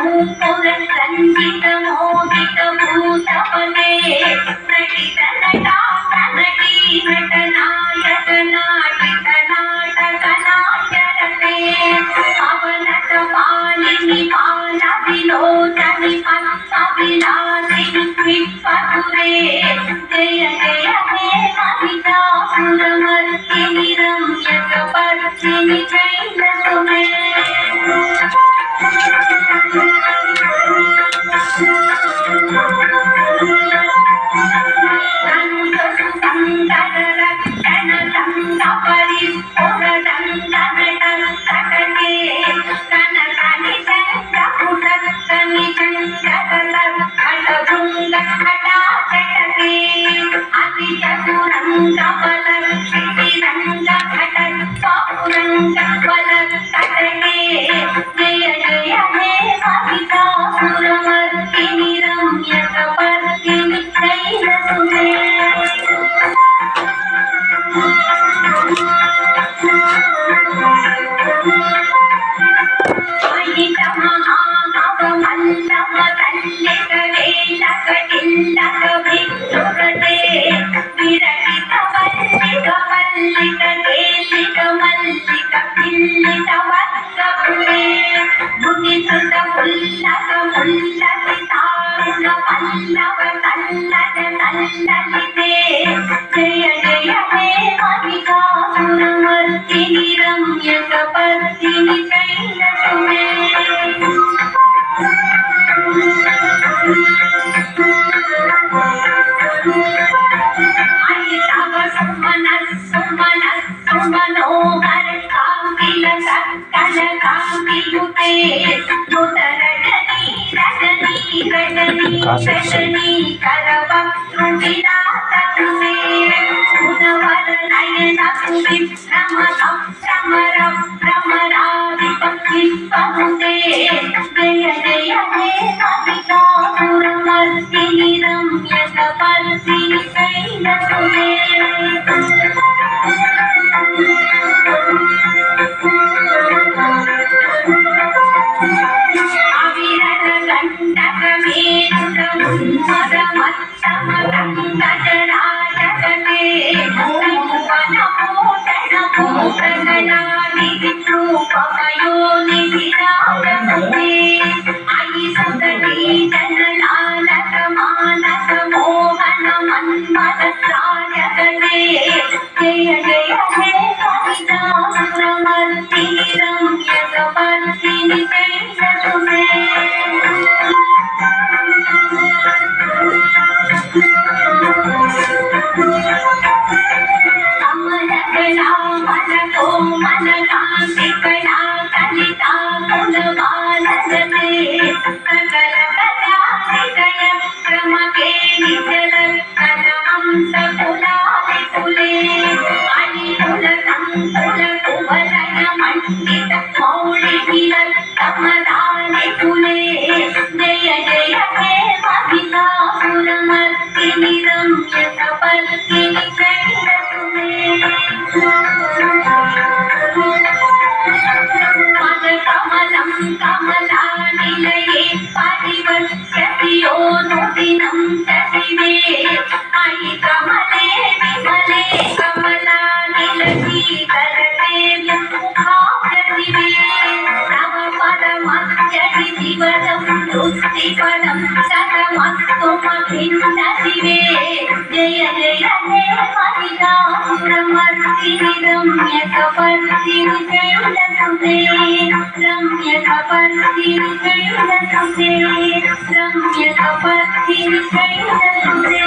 नूपुर रंजित मोहित भूतपते नटित नटाट नटी नटनायक नाटित नाटक नाट्यरते पवनत पालिनी पाल विलोचनि पद्मविलासिनि विश्वसुरे जय जय हे महिषासुरमर्दिनि रम्यकपर्दिनि शैलसुते जय जय हे महिषासुरमर्दिनि रम्यकपर्दिनि शैलसुते जय जय हे महिषासुरमर्दिनि रम्यकपर्दिनि शैलसुते सुमनोहर कांतिल सकल कांतियुते रजनी करवक्त्रविराजते सुरवर नयन सुविभ्रम भ्रमर भ्रमरादिपक्षिपहुते जय जय हे महिषासुरमर्दिनि रम्यकपर्दिनि शैलसुते जय जय हे महिषासुरमर्दिनि रम्यकपर्दिनि शैलसुते कमलकला मनकोमल कान्तिकला कलिता कुलबालसते सकल कलातिशय क्रमकेलिचल कलहंस कुलालिकुले अलिकुल संकुल कुवलय मण्डित मौलिविलस कमलालिकुले जय जय हे महिषासुरमर्दिनि रम्यकपर्दिनि शैलसुते पदकमलं कमलानिलये परिवस्यति यो नुदिनं शशिवे अयि कमले विमले कमलानिलशीतलते मुखाव्यतिवे तव पदमस्यति शिवदं दृष्टिपदं सदमस्तुमभिन्नशिवे जय जय हे महिषासुरमर्दिनि रम्यकपर्दिनि शैलसुते रम्यकपर्दिनि शैलसुते रम्यकपर्दिनि शैलसुते